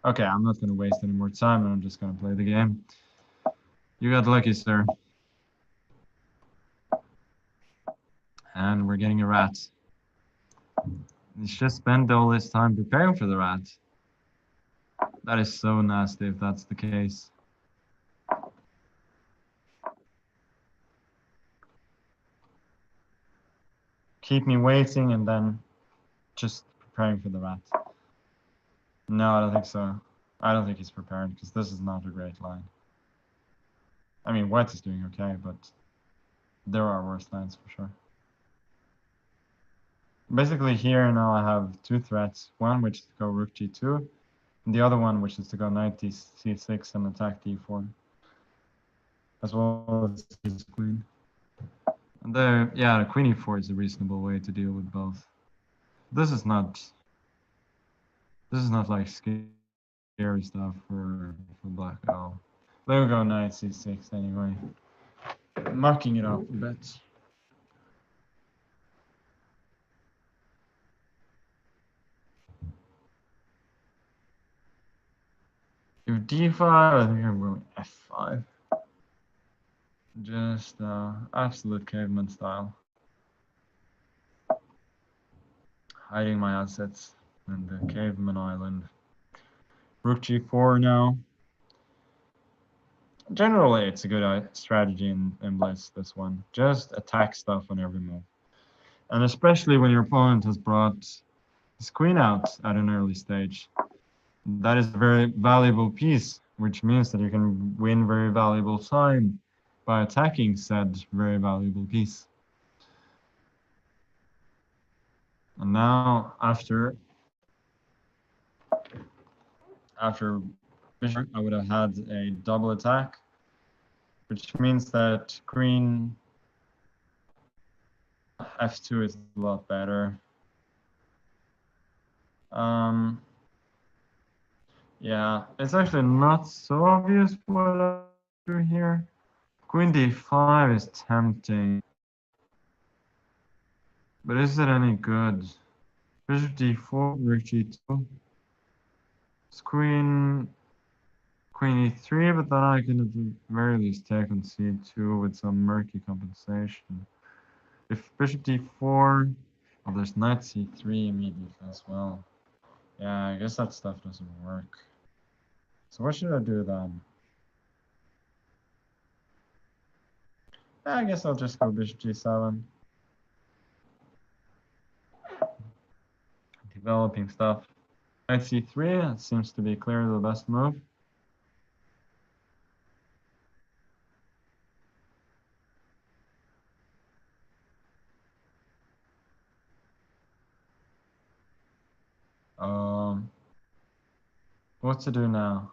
Okay, I'm not going to waste any more time, and I'm just going to play the game. You got lucky, sir. And we're getting a rat. He's just spent all this time preparing for the rat. That is so nasty if that's the case. Keep me waiting and then just preparing for the rat. No, I don't think so. I don't think he's prepared because this is not a great line. I mean, white is doing okay, but there are worse lines for sure. Basically here now I have two threats. One which is to go rook g2, and the other one which is to go knight c6 and attack d4. As well as his queen. And the queen e4 is a reasonable way to deal with both. This is not like scary stuff for black at all. There we go, knight c6 anyway. Mucking it up a bit. If d5, I think I'm going f5. Just absolute caveman style. Hiding my assets in the caveman island. Rook g4 now. Generally, it's a good strategy in Blitz, this one. Just attack stuff on every move. And especially when your opponent has brought his queen out at an early stage. That is a very valuable piece, which means that you can win very valuable time by attacking said very valuable piece. And now, after bishop, I would have had a double attack, which means that queen f2 is a lot better. Yeah, it's actually not so obvious what I do here. Queen d5 is tempting. But is it any good? Bishop d4, rook g2. It's queen e3, but then I can at the very least take on c2 with some murky compensation. If bishop d4, oh, there's knight c3 immediately as well. Yeah, I guess that stuff doesn't work. So what should I do then? I guess I'll just go bishop g7. Developing stuff. Knight c3, that seems to be clearly the best move. What to do now?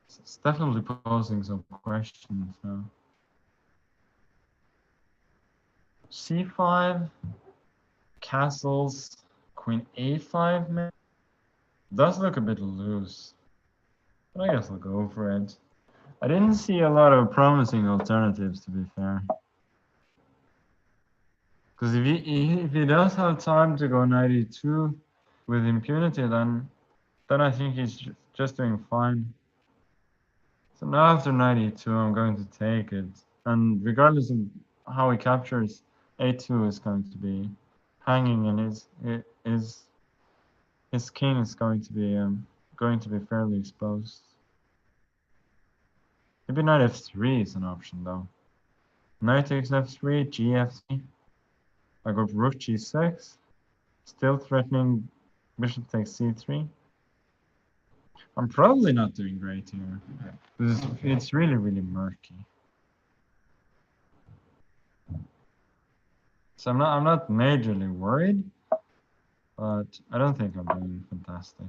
It's definitely posing some questions now. c5, castles, queen a5 maybe? Does look a bit loose, but I guess I'll go for it. I didn't see a lot of promising alternatives, to be fair. Because if he does have time to go knight e2 with impunity, then I think he's just doing fine. So now after knight e2, I'm going to take it. And regardless of how he captures, a2 is going to be hanging, and his king is going to be fairly exposed. Maybe knight f3 is an option though. Knight takes f3, gf3. I go rook g6, still threatening bishop takes c3. I'm probably not doing great here. It's really, really murky. So I'm not majorly worried, but I don't think I'm doing fantastic.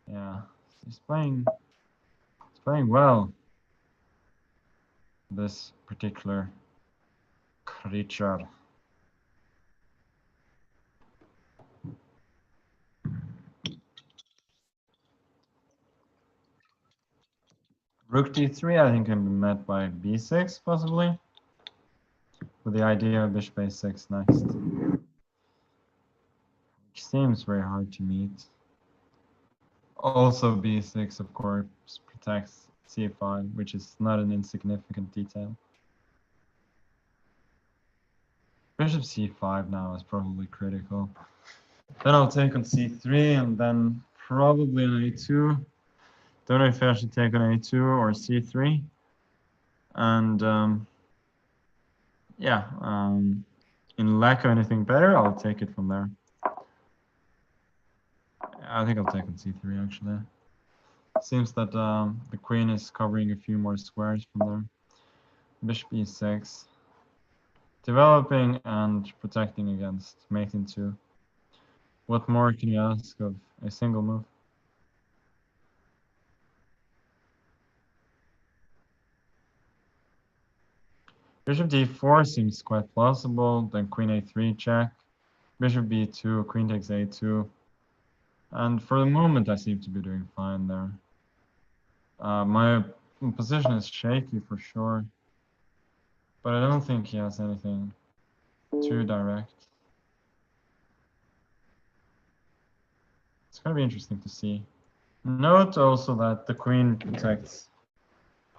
Yeah, he's playing well. This particular creature. Rook d3, I think, can be met by b6 possibly, with the idea of bishop a6 next, which seems very hard to meet. Also b6, of course, protects c5, which is not an insignificant detail. Bishop c5 now is probably critical. Then I'll take on c3 and then probably on a2. Don't know if I should take on a2 or c3. And yeah, in lack of anything better, I'll take it from there. I think I'll take on c3 actually. Seems that the queen is covering a few more squares from there. Bishop e6. Developing and protecting against mate in 2. What more can you ask of a single move? Bishop d4 seems quite plausible, then queen a3 check. Bishop b2, queen takes a2. And for the moment, I seem to be doing fine there. My position is shaky for sure, but I don't think he has anything too direct. It's going to be interesting to see. Note also that the queen protects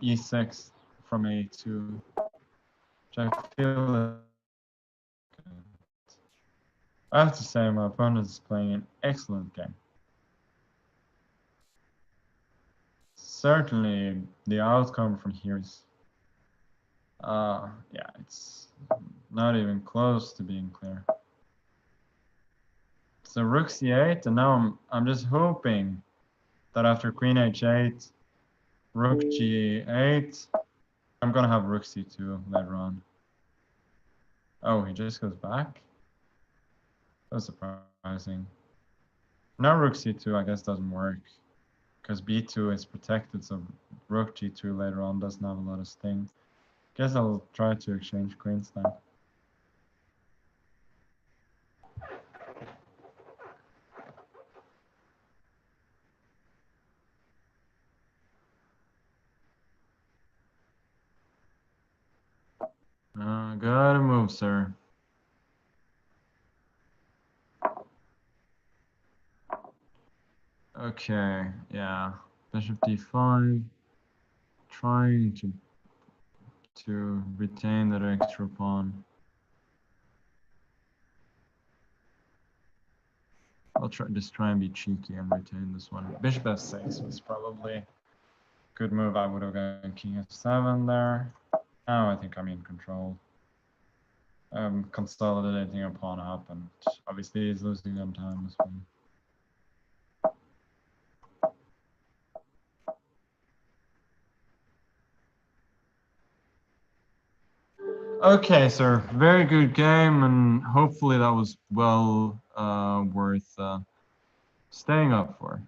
e6 from a2, which I feel. I have to say my opponent is playing an excellent game. Certainly, the outcome from here is, yeah, it's not even close to being clear. So rook c8, and now I'm just hoping that after queen h8, rook g8, I'm gonna have rook c2 later on. Oh, he just goes back? That's surprising. Now rook c2 I guess doesn't work, because b2 is protected, so rook g2 later on doesn't have a lot of sting. Guess I'll try to exchange queens then. Gotta move, sir. Okay, yeah. Bishop d5. Trying to retain that extra pawn. I'll try and be cheeky and retain this one. Bishop f6 was probably a good move. I would have gone king f7 there. Now I think I'm in control. Consolidating a pawn up, and obviously he's losing on time as well. Okay, sir. Very good game, and hopefully that was well worth staying up for.